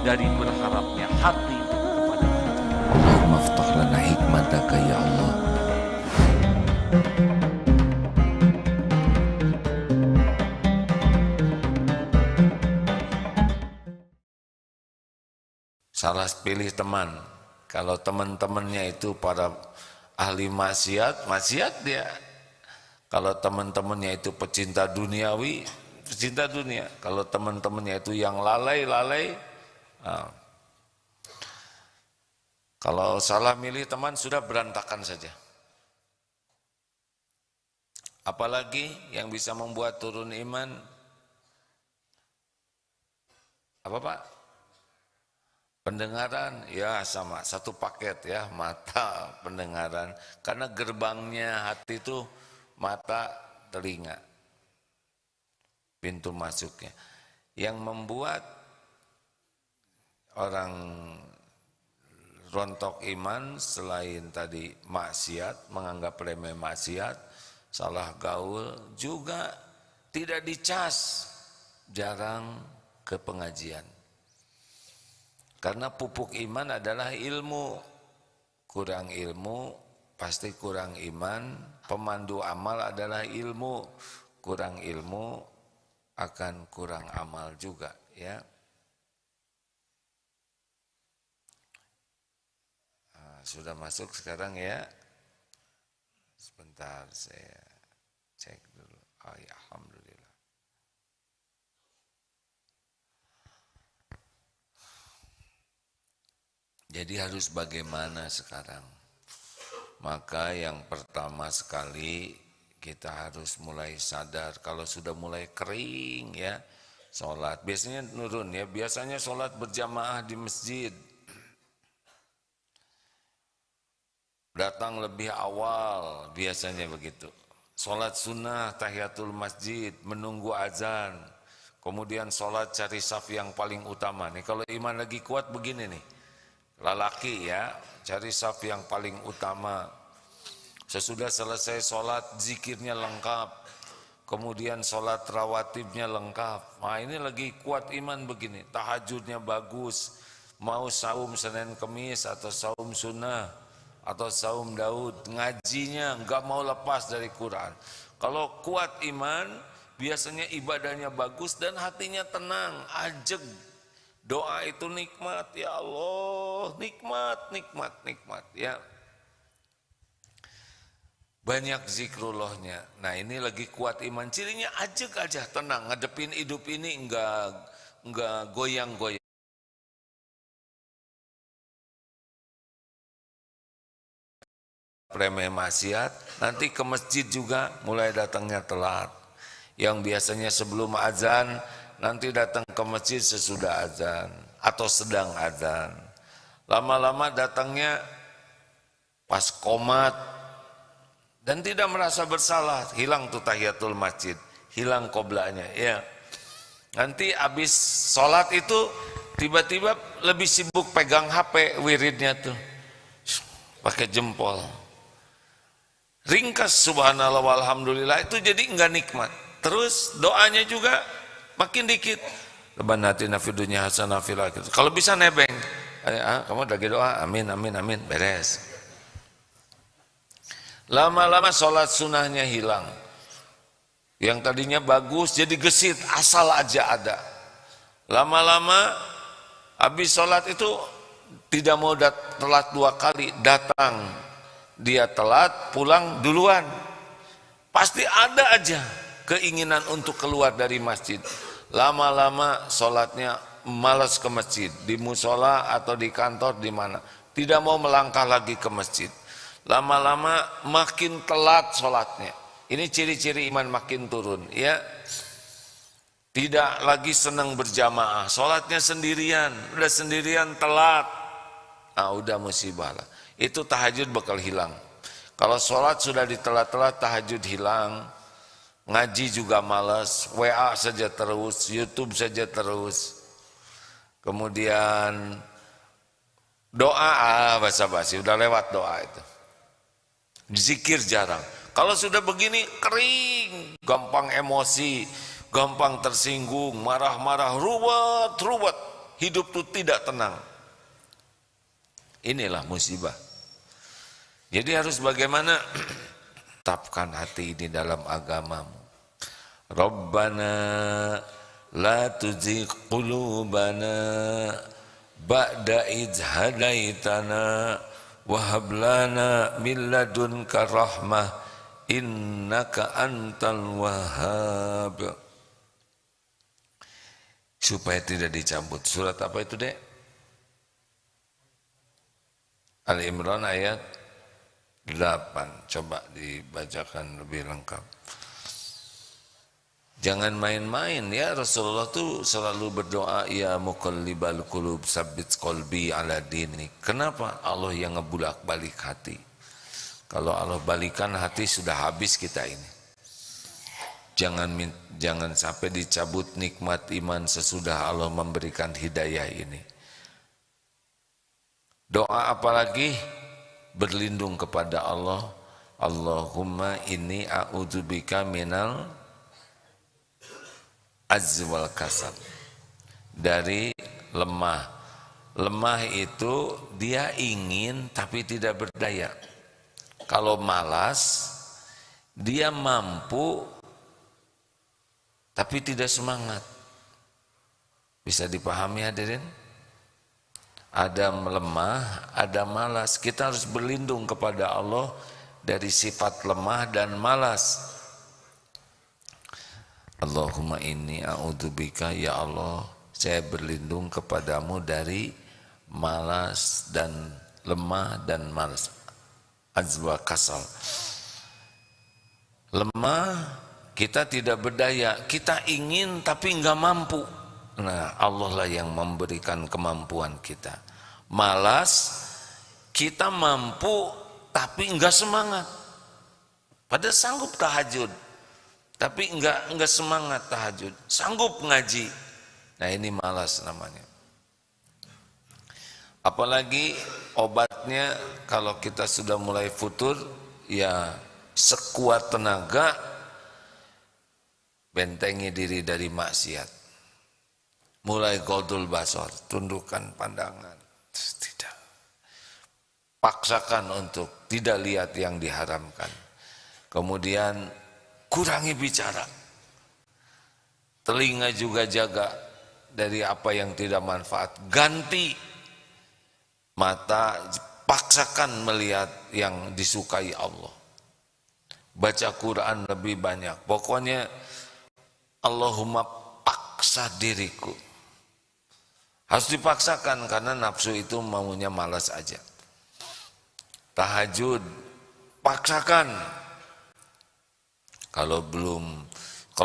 dari berharapnya hati itu kepada kita. Allahumma aftah lana hikmataka ya Allah. Salah pilih teman. Kalau teman-temannya itu para ahli maksiat, maksiat dia. Kalau teman-temannya itu pecinta duniawi, pecinta dunia. Kalau teman-temannya itu yang lalai-lalai, nah. Kalau salah milih teman sudah berantakan saja. Apalagi yang bisa membuat turun iman, apa Pak? Pendengaran, ya sama, satu paket ya, mata, pendengaran. Karena gerbangnya hati itu mata, telinga, pintu masuknya. Yang membuat orang rontok iman selain tadi maksiat, menganggap remeh maksiat, salah gaul, juga tidak dicas, jarang ke pengajian. Karena pupuk iman adalah ilmu. Kurang ilmu pasti kurang iman. Pemandu amal adalah ilmu. Kurang ilmu akan kurang amal juga ya. Nah, sudah masuk sekarang ya. Sebentar saya cek dulu. Oh ya, alhamdulillah. Jadi harus bagaimana sekarang? Maka yang pertama sekali kita harus mulai sadar kalau sudah mulai kering ya sholat. Biasanya nurun ya, biasanya sholat berjamaah di masjid. Datang lebih awal biasanya begitu. Sholat sunnah tahiyatul masjid, menunggu azan. Kemudian sholat cari saf yang paling utama. Nih kalau iman lagi kuat begini nih. Lelaki ya, cari saf yang paling utama. Sesudah selesai sholat, zikirnya lengkap. Kemudian sholat rawatibnya lengkap. Nah ini lagi kuat iman begini. Tahajudnya bagus. Mau saum Senin Kemis atau saum sunnah. Atau saum Daud. Ngajinya enggak mau lepas dari Quran. Kalau kuat iman, biasanya ibadahnya bagus dan hatinya tenang, ajeg. Doa itu nikmat, ya Allah, nikmat, nikmat, nikmat, ya. Banyak zikrullahnya. Nah ini lagi kuat iman, cirinya ajeg aja, tenang, ngadepin hidup ini enggak goyang-goyang. Remeh maksiat, nanti ke masjid juga mulai datangnya telat. Yang biasanya sebelum azan, nanti datang ke masjid sesudah azan atau sedang azan. Lama-lama datangnya pas qomat dan tidak merasa bersalah, hilang tuh tahiyatul masjid, hilang qoblanya ya. Nanti habis sholat itu tiba-tiba lebih sibuk pegang HP wiridnya tuh. Pakai jempol. Ringkas subhanallah walhamdulillah itu jadi enggak nikmat. Terus doanya juga makin dikit. Rabbana atina fid dunya hasanah fil akhirati. Kalau bisa nebeng. Kamu lagi doa, amin amin amin, beres. Lama-lama sholat sunnahnya hilang. Yang tadinya bagus jadi gesit, asal aja ada. Lama-lama habis sholat itu tidak mau telat 2 kali, datang. Dia telat, pulang duluan. Pasti ada aja keinginan untuk keluar dari masjid. Lama-lama sholatnya malas ke masjid, di musola atau di kantor di mana, tidak mau melangkah lagi ke masjid. Lama-lama makin telat sholatnya. Ini ciri-ciri iman makin turun ya. Tidak lagi senang berjamaah, sholatnya sendirian, udah sendirian telat. Nah udah musibah lah. Itu tahajud bakal hilang. Kalau sholat sudah ditelat-telat, tahajud hilang. Ngaji juga malas, WA saja terus, YouTube saja terus. Kemudian doa basa-basi, udah lewat doa itu. Zikir jarang. Kalau sudah begini kering, gampang emosi, gampang tersinggung, marah-marah, ruwet. hidup itu tidak tenang. Inilah musibah. Jadi harus bagaimana? Tetapkan hati ini dalam agamamu. Rabbana la tuzigh qulubana ba'da idh hadaitana wa hab lana min ladunka rahmah innaka antal wahhab. Supaya tidak dicabut. Surat apa itu, Dek? Ali Imran ayat 8. Coba dibacakan lebih lengkap. Jangan main-main ya, Rasulullah tuh selalu berdoa, ya muqallibal qulub tsabbit qalbi ala dinik. Kenapa? Allah yang ngebulak-balik hati. Kalau Allah balikan hati sudah habis kita ini. Jangan sampai dicabut nikmat iman sesudah Allah memberikan hidayah ini. Doa apalagi? Berlindung kepada Allah. Allahumma inni a'udzubika minal azzi wal kasal, dari lemah. Lemah itu dia ingin tapi tidak berdaya. Kalau malas, dia mampu tapi tidak semangat. Bisa dipahami hadirin? Ada lemah, ada malas. Kita harus berlindung kepada Allah dari sifat lemah dan malas. Allahumma inni a'udzubika, ya Allah, saya berlindung kepadamu dari malas dan lemah dan malas. Azwa kasal. Lemah, kita tidak berdaya, kita ingin tapi enggak mampu. Nah, Allah lah yang memberikan kemampuan kita. Malas, kita mampu tapi enggak semangat. Padahal sanggup tahajud, tapi enggak semangat tahajud. Sanggup ngaji. Nah, ini malas namanya. Apalagi obatnya kalau kita sudah mulai futur, ya sekuat tenaga bentengi diri dari maksiat. Mulai godul basar, tundukkan pandangan. Tidak. Paksakan untuk tidak lihat yang diharamkan. Kemudian kurangi bicara. Telinga juga jaga dari apa yang tidak manfaat. Ganti mata, paksakan melihat yang disukai Allah. Baca Quran lebih banyak. Pokoknya Allahumma paksa diriku. Harus dipaksakan karena nafsu itu maunya malas aja. Tahajud, paksakan. Kalau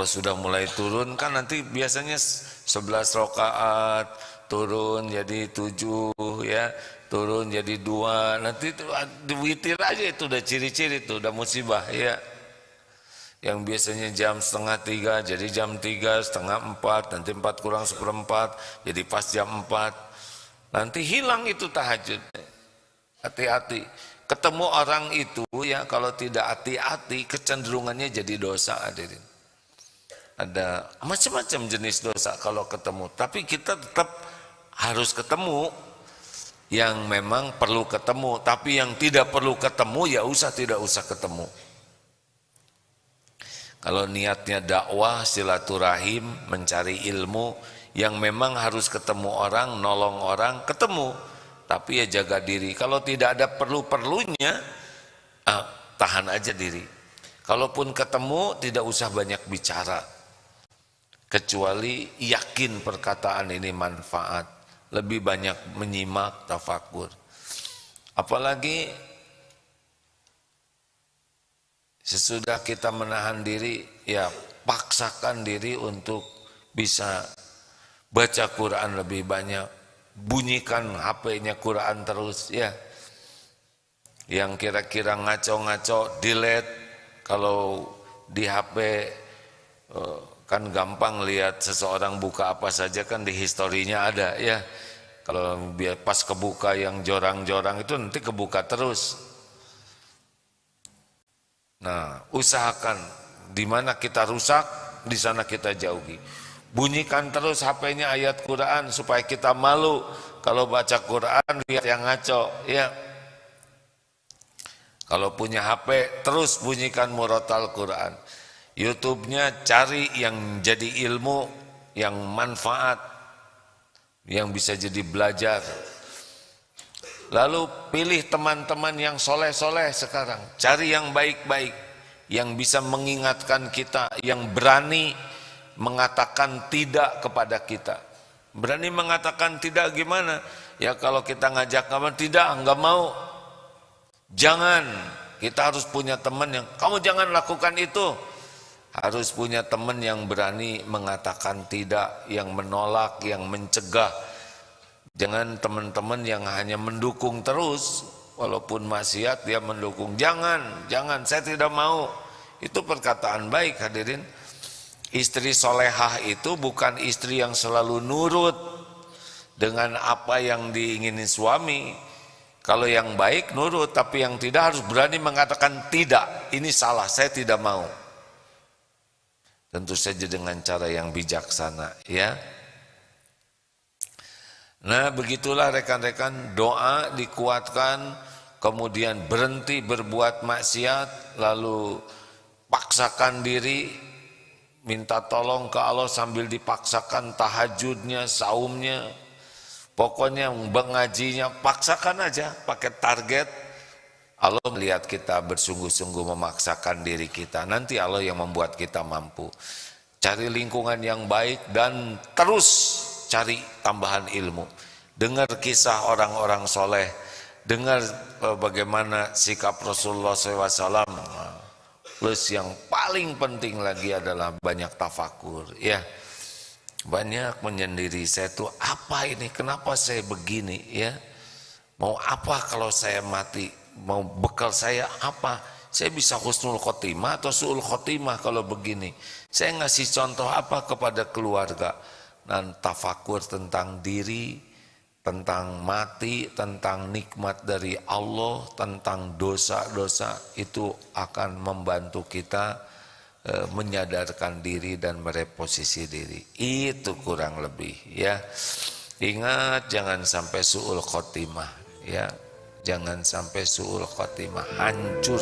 sudah mulai turun kan nanti biasanya 11 rakaat, turun jadi 7 ya, turun jadi 2, nanti itu witir aja, itu udah ciri-ciri, itu udah musibah ya. Yang biasanya jam 2:30 jadi jam 3, 3:30, nanti 4 kurang 1/4 jadi pas jam 4. Nanti hilang itu tahajud. Hati-hati. Ketemu orang itu ya, kalau tidak hati-hati kecenderungannya jadi dosa, hadirin. Ada macam-macam jenis dosa kalau ketemu, tapi kita tetap harus ketemu yang memang perlu ketemu, tapi yang tidak perlu ketemu ya tidak usah ketemu. Kalau niatnya dakwah, silaturahim, mencari ilmu, yang memang harus ketemu orang, nolong orang, ketemu. Tapi ya jaga diri. Kalau tidak ada perlu-perlunya, tahan aja diri. Kalaupun ketemu, tidak usah banyak bicara. Kecuali yakin perkataan ini manfaat. Lebih banyak menyimak, tafakur. Apalagi sesudah kita menahan diri, ya paksakan diri untuk bisa baca Quran lebih banyak. Bunyikan HP-nya Quran terus ya. Yang kira-kira ngaco-ngaco delete. Kalau di HP kan gampang lihat seseorang buka apa saja, kan di historinya ada ya. Kalau pas kebuka yang jorang-jorang itu nanti kebuka terus. Nah, usahakan di mana kita rusak, di sana kita jauhi. bunyikan terus HP-nya ayat Quran supaya kita malu kalau baca Quran lihat yang ngaco, ya. Kalau punya HP terus bunyikan murotal Quran. YouTube-nya cari yang jadi ilmu, yang manfaat, yang bisa jadi belajar. Lalu pilih teman-teman yang soleh-soleh sekarang. Cari yang baik-baik, yang bisa mengingatkan kita, yang berani mengatakan tidak kepada kita. Berani mengatakan tidak gimana? Ya kalau kita ngajak kamu tidak, enggak mau. Jangan, kita harus punya teman yang, kamu jangan lakukan itu. Harus punya teman yang berani mengatakan tidak, yang menolak, yang mencegah. Jangan teman-teman yang hanya mendukung terus, walaupun maksiat dia mendukung. Jangan, saya tidak mau. Itu perkataan baik, hadirin. Istri solehah itu bukan istri yang selalu nurut dengan apa yang diingini suami. Kalau yang baik nurut, tapi yang tidak harus berani mengatakan tidak, ini salah, saya tidak mau. Tentu saja dengan cara yang bijaksana, ya. Nah, begitulah rekan-rekan, doa dikuatkan, kemudian berhenti berbuat maksiat, lalu paksakan diri, minta tolong ke Allah sambil dipaksakan tahajudnya, saumnya, pokoknya mengajinya, paksakan aja, pakai target. Allah melihat kita bersungguh-sungguh memaksakan diri kita, nanti Allah yang membuat kita mampu. Cari lingkungan yang baik dan terus cari tambahan ilmu. Dengar kisah orang-orang soleh, dengar bagaimana sikap Rasulullah SAW. Plus yang paling penting lagi adalah banyak tafakur, ya. Banyak menyendiri, saya tuh apa ini, kenapa saya begini, ya. Mau apa kalau saya mati, mau bekal saya apa, saya bisa husnul khotimah atau su'ul khotimah kalau begini. Saya ngasih contoh apa kepada keluarga. Dan tafakur tentang diri, tentang mati, tentang nikmat dari Allah, tentang dosa-dosa, itu akan membantu kita menyadarkan diri dan mereposisi diri. Itu kurang lebih, ya. Ingat jangan sampai su'ul khotimah, ya. Jangan sampai su'ul khotimah, hancur